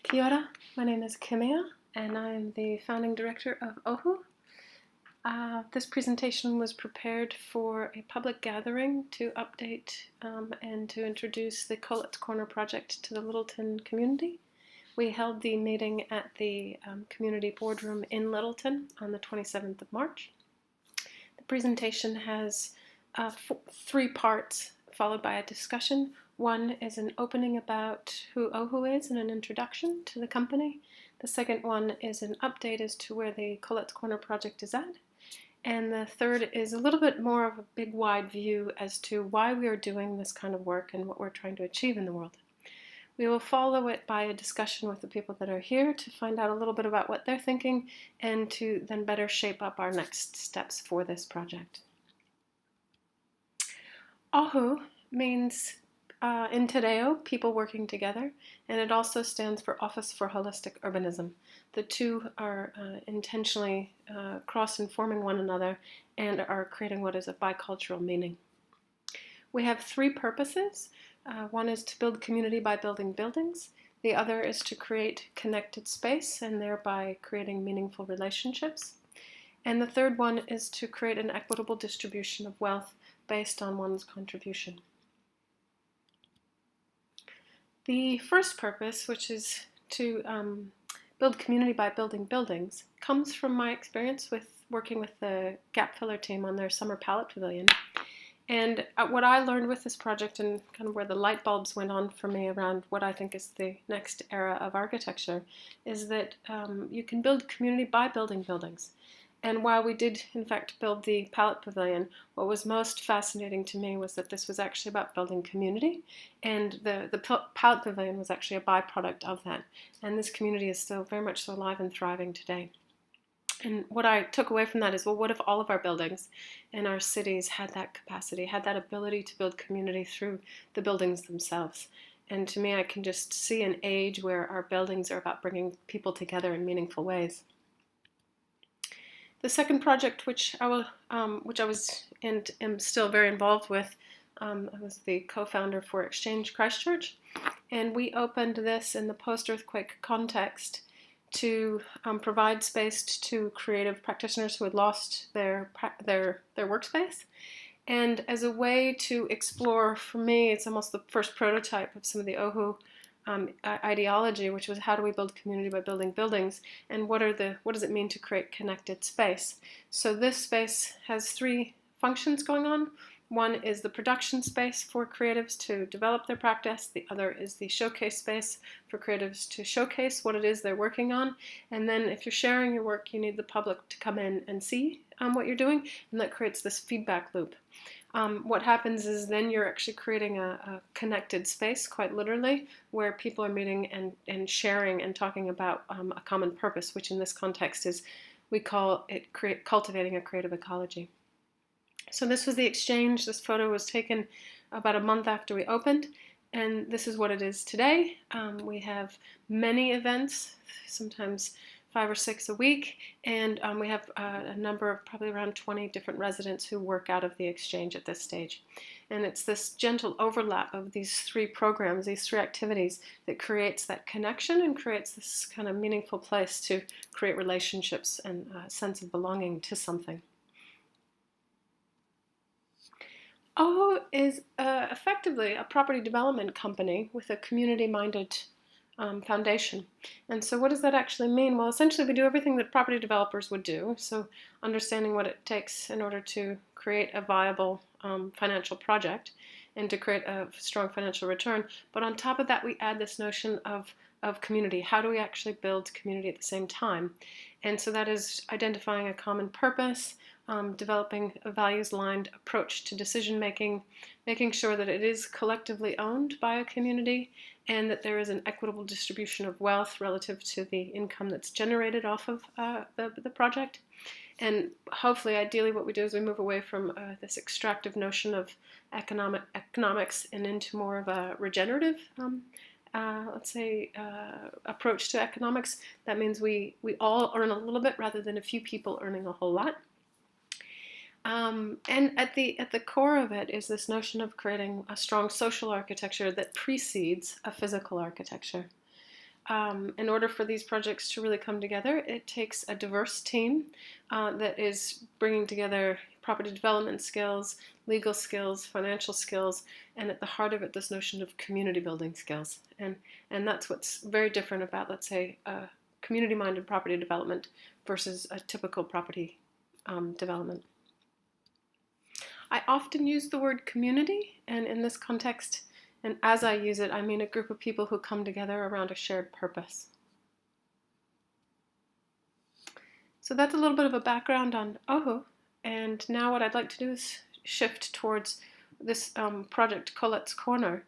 Kia ora, my name is Camia, and I am the founding director of OHU. This presentation was prepared for a public gathering to update and to introduce the Collett Corner project to the Littleton community. We held the meeting at the community boardroom in Littleton on the 27th of March. The presentation has three parts, followed by a discussion. One is an opening about who OHU is and an introduction to the company. The second one is an update as to where the Collett Corner project is at. And the third is a little bit more of a big wide view as to why we are doing this kind of work and what we're trying to achieve in the world. We will follow it by a discussion with the people that are here to find out a little bit about what they're thinking and to then better shape up our next steps for this project. OHU means in Tadeo, people working together, and it also stands for Office for Holistic Urbanism. The two are intentionally cross-informing one another and are creating what is a bicultural meaning. We have three purposes. One is to build community by building buildings. The other is to create connected space and thereby creating meaningful relationships. And the third one is to create an equitable distribution of wealth based on one's contribution. The first purpose, which is to build community by building buildings, comes from my experience with working with the gap filler team on their summer pallet pavilion. And what I learned with this project and kind of where the light bulbs went on for me around what I think is the next era of architecture is that you can build community by building buildings. And while we did, in fact, build the pallet pavilion, what was most fascinating to me was that this was actually about building community, and the pallet pavilion was actually a byproduct of that. And this community is still very much so alive and thriving today. And what I took away from that is, well, what if all of our buildings in our cities had that capacity, had that ability to build community through the buildings themselves? And to me, I can just see an age where our buildings are about bringing people together in meaningful ways. The second project, which I was and am still very involved with, I was the co-founder for Exchange Christchurch, and we opened this in the post-earthquake context to provide space to creative practitioners who had lost their workspace, and as a way to explore, for me, it's almost the first prototype of some of the OHU ideology, which was how do we build community by building buildings, and what does it mean to create connected space. So this space has three functions going on. One is the production space for creatives to develop their practice. The other is the showcase space for creatives to showcase what it is they're working on. And then if you're sharing your work, you need the public to come in and see what you're doing, and that creates this feedback loop. What happens is then you're actually creating a connected space, quite literally, where people are meeting and sharing and talking about a common purpose, which in this context is, we call it cultivating a creative ecology. So this was the exchange. This photo was taken about a month after we opened, and this is what it is today. We have many events, sometimes 5 or 6 a week, and we have a number of probably around 20 different residents who work out of the exchange at this stage. And it's this gentle overlap of these three programs, these three activities, that creates that connection and creates this kind of meaningful place to create relationships and a sense of belonging to something. OHU is effectively a property development company with a community-minded foundation. And so what does that actually mean? Well, essentially we do everything that property developers would do, so understanding what it takes in order to create a viable financial project and to create a strong financial return. But on top of that, we add this notion of community. How do we actually build community at the same time? And so that is identifying a common purpose, developing a values-aligned approach to decision-making, making sure that it is collectively owned by a community, and that there is an equitable distribution of wealth relative to the income that's generated off of the project. And hopefully, ideally, what we do is we move away from this extractive notion of economics and into more of a regenerative approach to economics. That means we all earn a little bit rather than a few people earning a whole lot. And at the core of it is this notion of creating a strong social architecture that precedes a physical architecture. in order for these projects to really come together, it takes a diverse team that is bringing together property development skills, legal skills, financial skills, and at the heart of it, this notion of community building skills. And that's what's very different about, let's say, community-minded property development versus a typical property development. I often use the word community, and in this context, and as I use it, I mean a group of people who come together around a shared purpose. So that's a little bit of a background on Ohu, and now what I'd like to do is shift towards this project, Collett's Corner.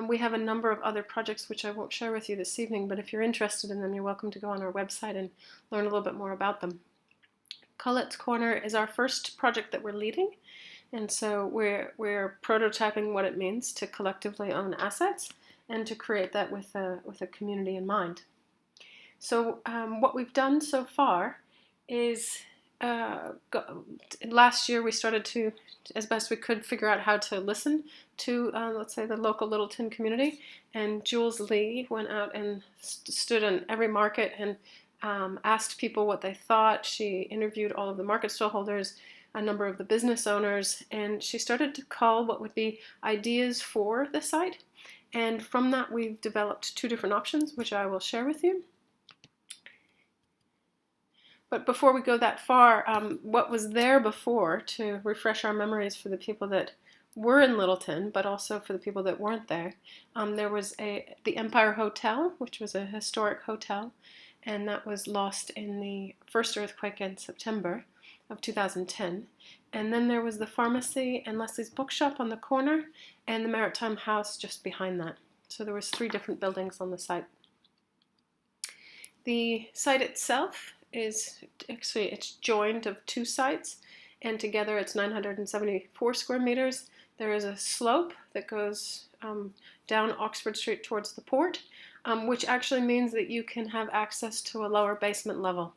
We have a number of other projects which I won't share with you this evening, but if you're interested in them, you're welcome to go on our website and learn a little bit more about them. Collett's Corner is our first project that we're leading, and so we're prototyping what it means to collectively own assets and to create that with a community in mind. So what we've done so far is last year we started to, as best we could, figure out how to listen to, let's say, the local Littleton community. And Jules Lee went out and stood in every market and asked people what they thought. She interviewed all of the market stallholders, a number of the business owners, and she started to cull what would be ideas for the site. And from that, we've developed two different options, which I will share with you. But before we go that far, what was there before, to refresh our memories for the people that were in Littleton, but also for the people that weren't there, there was the Empire Hotel, which was a historic hotel, and that was lost in the first earthquake in September of 2010. And then there was the pharmacy and Leslie's bookshop on the corner, and the Maritime House just behind that. So there was 3 different buildings on the site. The site itself is actually, it's joined of 2 sites, and together it's 974 square meters. There is a slope that goes down Oxford Street towards the port, which actually means that you can have access to a lower basement level.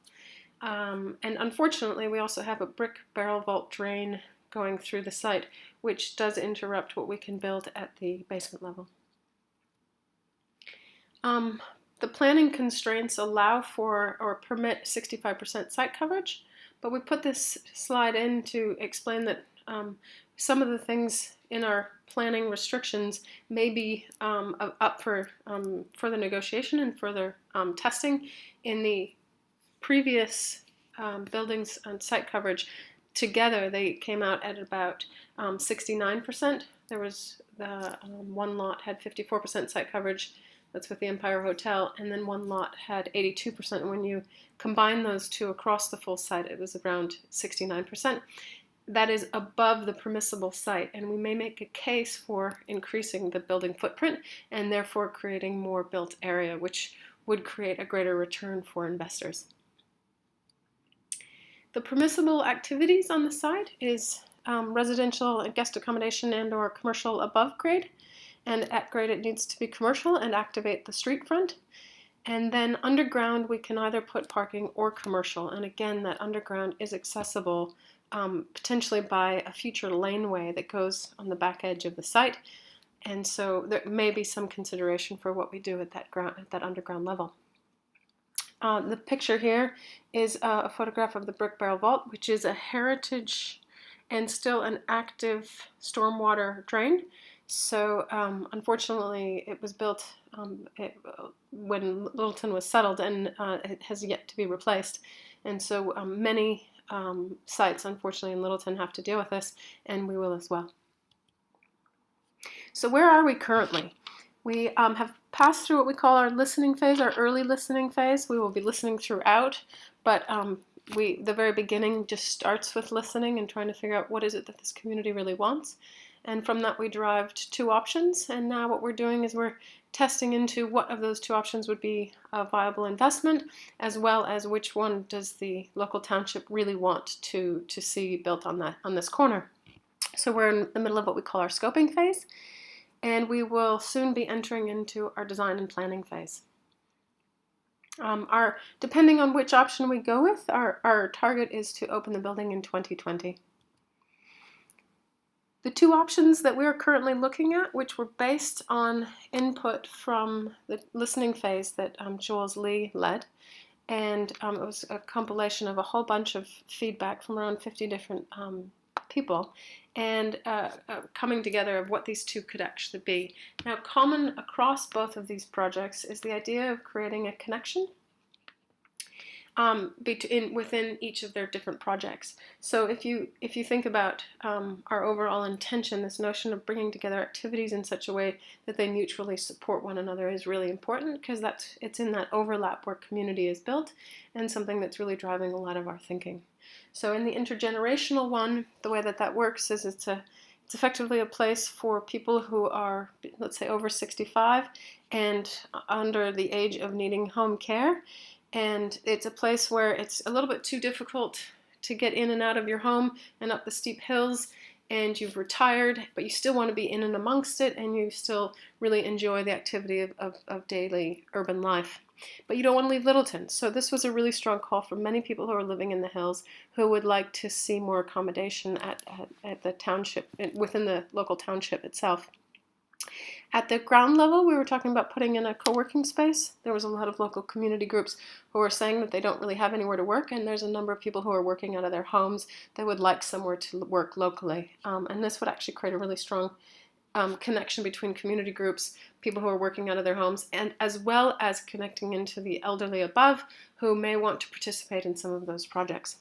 And unfortunately, we also have a brick barrel vault drain going through the site, which does interrupt what we can build at the basement level. The planning constraints allow for or permit 65% site coverage, but we put this slide in to explain that some of the things in our planning restrictions may be up for further negotiation and further testing. In the previous buildings and site coverage together, they came out at about 69%. There was the one lot had 54% site coverage. That's with the Empire Hotel, and then one lot had 82%. And when you combine those two across the full site, it was around 69%. That is above the permissible site, and we may make a case for increasing the building footprint and therefore creating more built area, which would create a greater return for investors. The permissible activities on the site is residential and guest accommodation and or commercial above grade. And at grade it needs to be commercial and activate the street front. And then underground we can either put parking or commercial. And again, that underground is accessible potentially by a future laneway that goes on the back edge of the site. And so there may be some consideration for what we do at that underground level. The picture here is a photograph of the Brick Barrel Vault, which is a heritage and still an active stormwater drain. So unfortunately, it was built when Littleton was settled, and it has yet to be replaced. And so many sites, unfortunately, in Littleton have to deal with this, and we will as well. So where are we currently? We have passed through what we call our listening phase, our early listening phase. We will be listening throughout, but the very beginning just starts with listening and trying to figure out what is it that this community really wants. And from that we derived 2 options, and now what we're doing is we're testing into what of those 2 options would be a viable investment, as well as which one does the local township really want to see built on this corner. So we're in the middle of what we call our scoping phase, and we will soon be entering into our design and planning phase. Depending on which option we go with, our target is to open the building in 2020. The two options that we're currently looking at, which were based on input from the listening phase that Jules Lee led, and it was a compilation of a whole bunch of feedback from around 50 different people, and coming together of what these two could actually be. Now, common across both of these projects is the idea of creating a connection within each of their different projects. So if you think about our overall intention, this notion of bringing together activities in such a way that they mutually support one another is really important, because it's in that overlap where community is built, and something that's really driving a lot of our thinking. So in the intergenerational one, the way that works is it's effectively a place for people who are, let's say, over 65 and under the age of needing home care. And it's a place where it's a little bit too difficult to get in and out of your home and up the steep hills, and you've retired, but you still want to be in and amongst it, and you still really enjoy the activity of daily urban life. But you don't want to leave Littleton. So this was a really strong call for many people who are living in the hills who would like to see more accommodation at the township, within the local township itself. At the ground level, we were talking about putting in a co-working space. There was a lot of local community groups who were saying that they don't really have anywhere to work, and there's a number of people who are working out of their homes that would like somewhere to work locally. And this would actually create a really strong connection between community groups, people who are working out of their homes, and as well as connecting into the elderly above who may want to participate in some of those projects.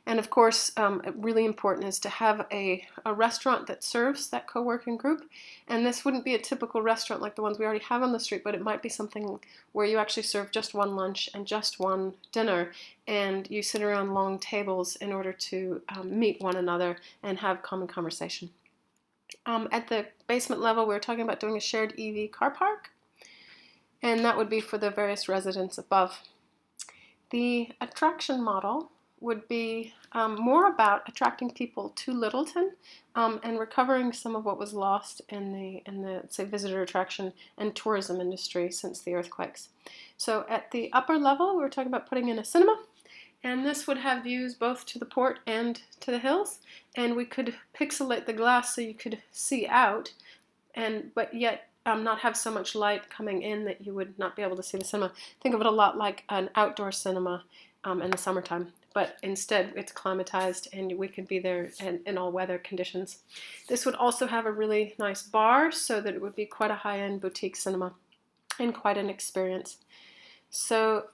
And of course, really important is to have a restaurant that serves that co-working group. And this wouldn't be a typical restaurant like the ones we already have on the street, but it might be something where you actually serve just one lunch and just one dinner, and you sit around long tables in order to meet one another and have common conversation. At the basement level, we were talking about doing a shared EV car park, and that would be for the various residents above. The attraction model would be more about attracting people to Littleton and recovering some of what was lost in the say visitor attraction and tourism industry since the earthquakes. So at the upper level, we were talking about putting in a cinema, and this would have views both to the port and to the hills, and we could pixelate the glass so you could see out, but yet not have so much light coming in that you would not be able to see the cinema. Think of it a lot like an outdoor cinema in the summertime, but instead it's climatized and we could be there in all weather conditions. This would also have a really nice bar, so that it would be quite a high-end boutique cinema and quite an experience. So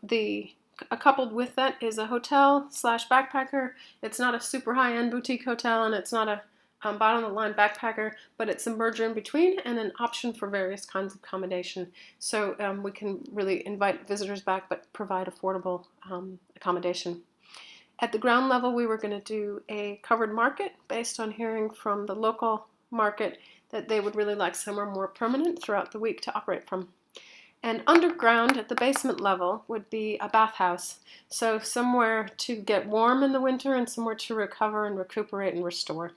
coupled with that is a hotel / backpacker. It's not a super high-end boutique hotel, and it's not a bottom-of-the-line backpacker, but it's a merger in between and an option for various kinds of accommodation. So we can really invite visitors back, but provide affordable accommodation. At the ground level, we were going to do a covered market based on hearing from the local market that they would really like somewhere more permanent throughout the week to operate from. And underground at the basement level would be a bathhouse, so somewhere to get warm in the winter and somewhere to recover and recuperate and restore.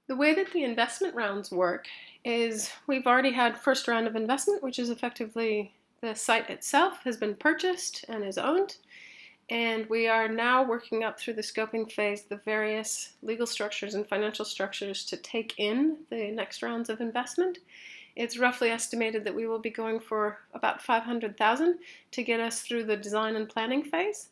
The way that the investment rounds work is we've already had first round of investment, which is effectively the site itself has been purchased and is owned, and we are now working up through the scoping phase the various legal structures and financial structures to take in the next rounds of investment. It's roughly estimated that we will be going for about $500,000 to get us through the design and planning phase.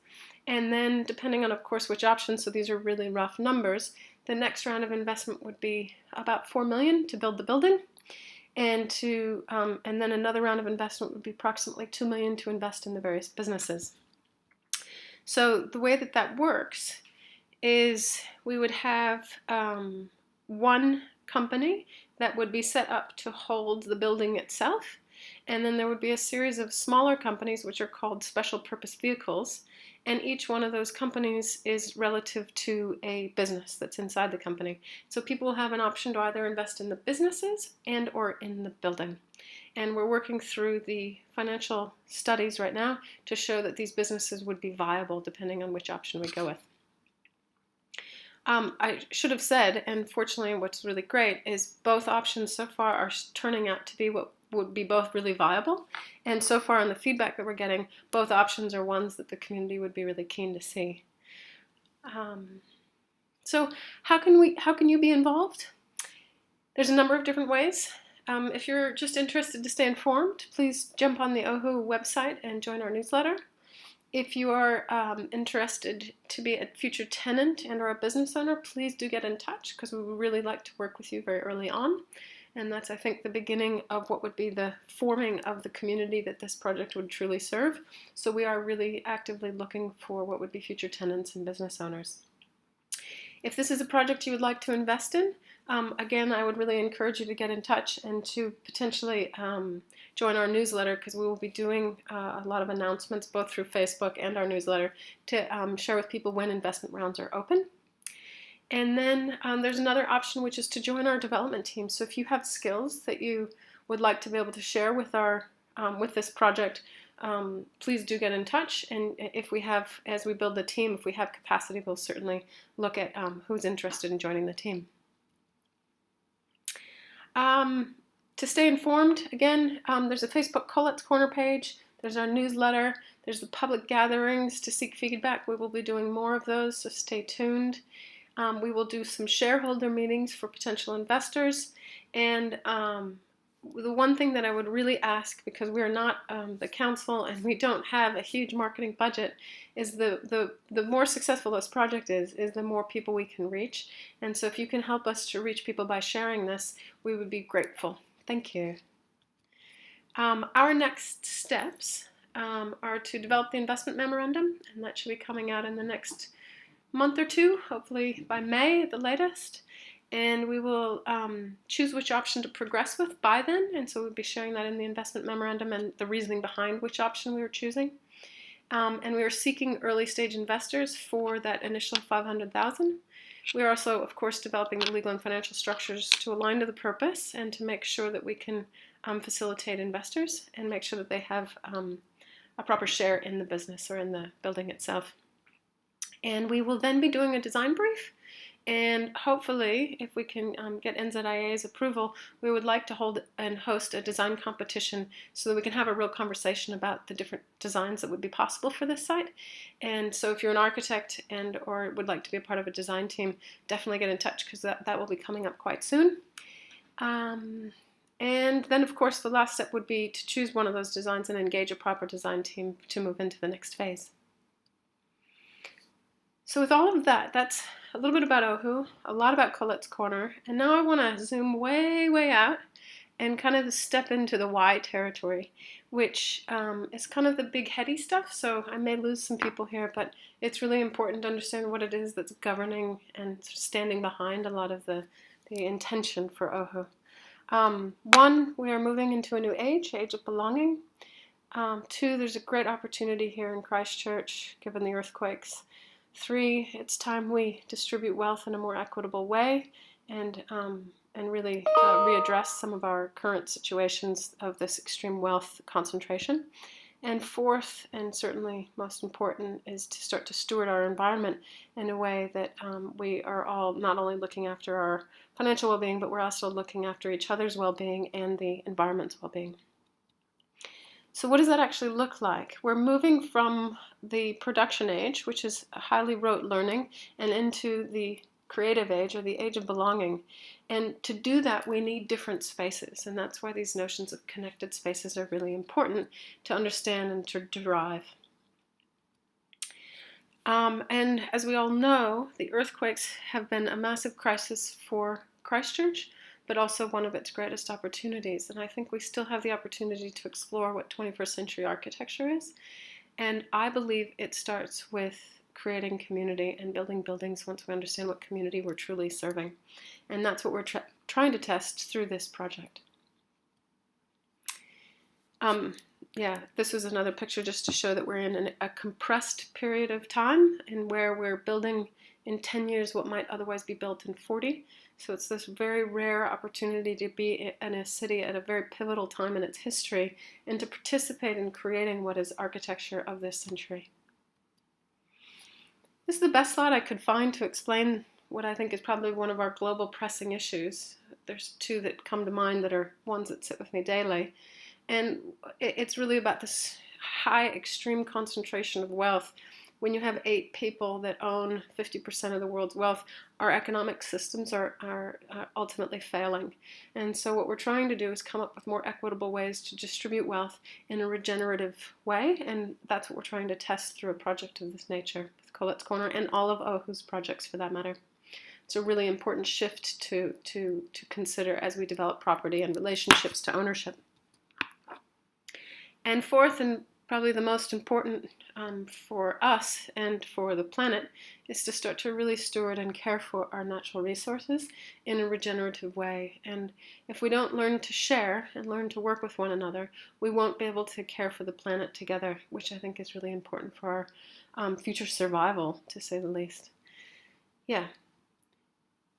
And then, depending on, of course, which options, so these are really rough numbers, the next round of investment would be about $4 million to build the building, and then another round of investment would be approximately $2 million to invest in the various businesses. So the way that works is we would have one company that would be set up to hold the building itself, and then there would be a series of smaller companies which are called special purpose vehicles, and each one of those companies is relative to a business that's inside the company. So people will have an option to either invest in the businesses and or in the building. And we're working through the financial studies right now to show that these businesses would be viable depending on which option we go with. I should have said, and fortunately what's really great is both options so far are turning out to be what would be both really viable, and so far in the feedback that we're getting, both options are ones that the community would be really keen to see. So how can you be involved? There's a number of different ways. If you're just interested to stay informed, please jump on the OHU website and join our newsletter. If you are interested to be a future tenant and or a business owner, please do get in touch, because we would really like to work with you very early on. And that's, I think, the beginning of what would be the forming of the community that this project would truly serve. So we are really actively looking for what would be future tenants and business owners. If this is a project you would like to invest in, again, I would really encourage you to get in touch and to potentially join our newsletter, because we will be doing a lot of announcements both through Facebook and our newsletter to share with people when investment rounds are open. And then there's another option, which is to join our development team. So if you have skills that you would like to be able to share with our with this project, please do get in touch. And if we have, as we build the team, if we have capacity, we'll certainly look at who's interested in joining the team. To stay informed, again, there's a Facebook Collett's Corner page. There's our newsletter. There's the public gatherings to seek feedback. We will be doing more of those, so stay tuned. We will do some shareholder meetings for potential investors. And the one thing that I would really ask, because we are not the council and we don't have a huge marketing budget, is the more successful this project is the more people we can reach. And so if you can help us to reach people by sharing this, we would be grateful. Thank you. Our next steps are to develop the investment memorandum, and that should be coming out in the next month or two, hopefully by May at the latest. And we will choose which option to progress with by then, and so we'll be sharing that in the investment memorandum and the reasoning behind which option we were choosing. And we are seeking early stage investors for that initial $500,000. We are also, of course, developing the legal and financial structures to align to the purpose and to make sure that we can facilitate investors and make sure that they have a proper share in the business or in the building itself. And we will then be doing a design brief, and hopefully, if we can get NZIA's approval, we would like to hold and host a design competition so that we can have a real conversation about the different designs that would be possible for this site. And so if you're an architect and or would like to be a part of a design team, definitely get in touch, because that will be coming up quite soon. And then, of course, the last step would be to choose one of those designs and engage a proper design team to move into the next phase. So with all of that, that's a little bit about OHU, a lot about Collett's Corner, and now I want to zoom way, way out and kind of step into the why territory, which is kind of the big heady stuff, so I may lose some people here, but it's really important to understand what it is that's governing and standing behind a lot of the intention for OHU. One, we are moving into a new age of belonging. Two, there's a great opportunity here in Christchurch, given the earthquakes. 3, it's time we distribute wealth in a more equitable way and really readdress some of our current situations of this extreme wealth concentration. And 4th, and certainly most important, is to start to steward our environment in a way that we are all not only looking after our financial well-being, but we're also looking after each other's well-being and the environment's well-being. So what does that actually look like? We're moving from the production age, which is highly rote learning, and into the creative age, or the age of belonging. And to do that, we need different spaces, and that's why these notions of connected spaces are really important to understand and to derive. And as we all know, the earthquakes have been a massive crisis for Christchurch, but also one of its greatest opportunities. And I think we still have the opportunity to explore what 21st century architecture is. And I believe it starts with creating community and building buildings once we understand what community we're truly serving. And that's what we're trying to test through this project. This was another picture just to show that we're in a compressed period of time, and where we're building in 10 years what might otherwise be built in 40. So it's this very rare opportunity to be in a city at a very pivotal time in its history and to participate in creating what is architecture of this century. This is the best slide I could find to explain what I think is probably one of our global pressing issues. There's 2 that come to mind that are ones that sit with me daily. And it's really about this high extreme concentration of wealth when you have 8 people that own 50% of the world's wealth, our economic systems are ultimately failing. And so what we're trying to do is come up with more equitable ways to distribute wealth in a regenerative way, and that's what we're trying to test through a project of this nature with Collett's Corner and all of OHU's projects for that matter. It's a really important shift to consider as we develop property and relationships to ownership. And fourth, and probably the most important for us and for the planet, is to start to really steward and care for our natural resources in a regenerative way. And if we don't learn to share and learn to work with one another, we won't be able to care for the planet together, which I think is really important for our future survival, to say the least. Yeah.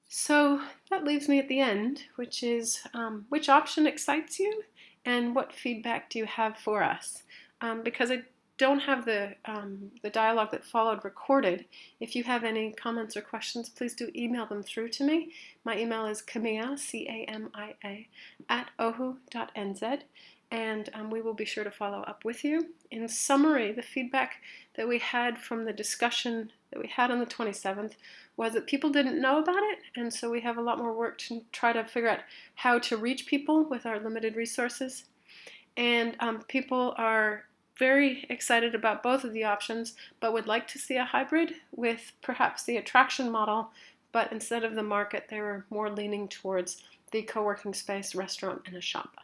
So that leaves me at the end, which is which option excites you and what feedback do you have for us? Because I don't have the dialogue that followed recorded. If you have any comments or questions, please do email them through to me. My email is Camia, C-A-M-I-A, @ohu.nz, and we will be sure to follow up with you. In summary, the feedback that we had from the discussion that we had on the 27th was that people didn't know about it, and so we have a lot more work to try to figure out how to reach people with our limited resources. And people are very excited about both of the options, but would like to see a hybrid with perhaps the attraction model, but instead of the market, they were more leaning towards the co-working space, restaurant, and a shop.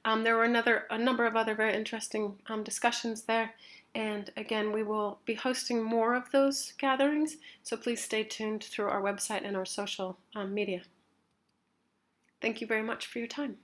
There were a number of other very interesting discussions there, and again, we will be hosting more of those gatherings, so please stay tuned through our website and our social media. Thank you very much for your time.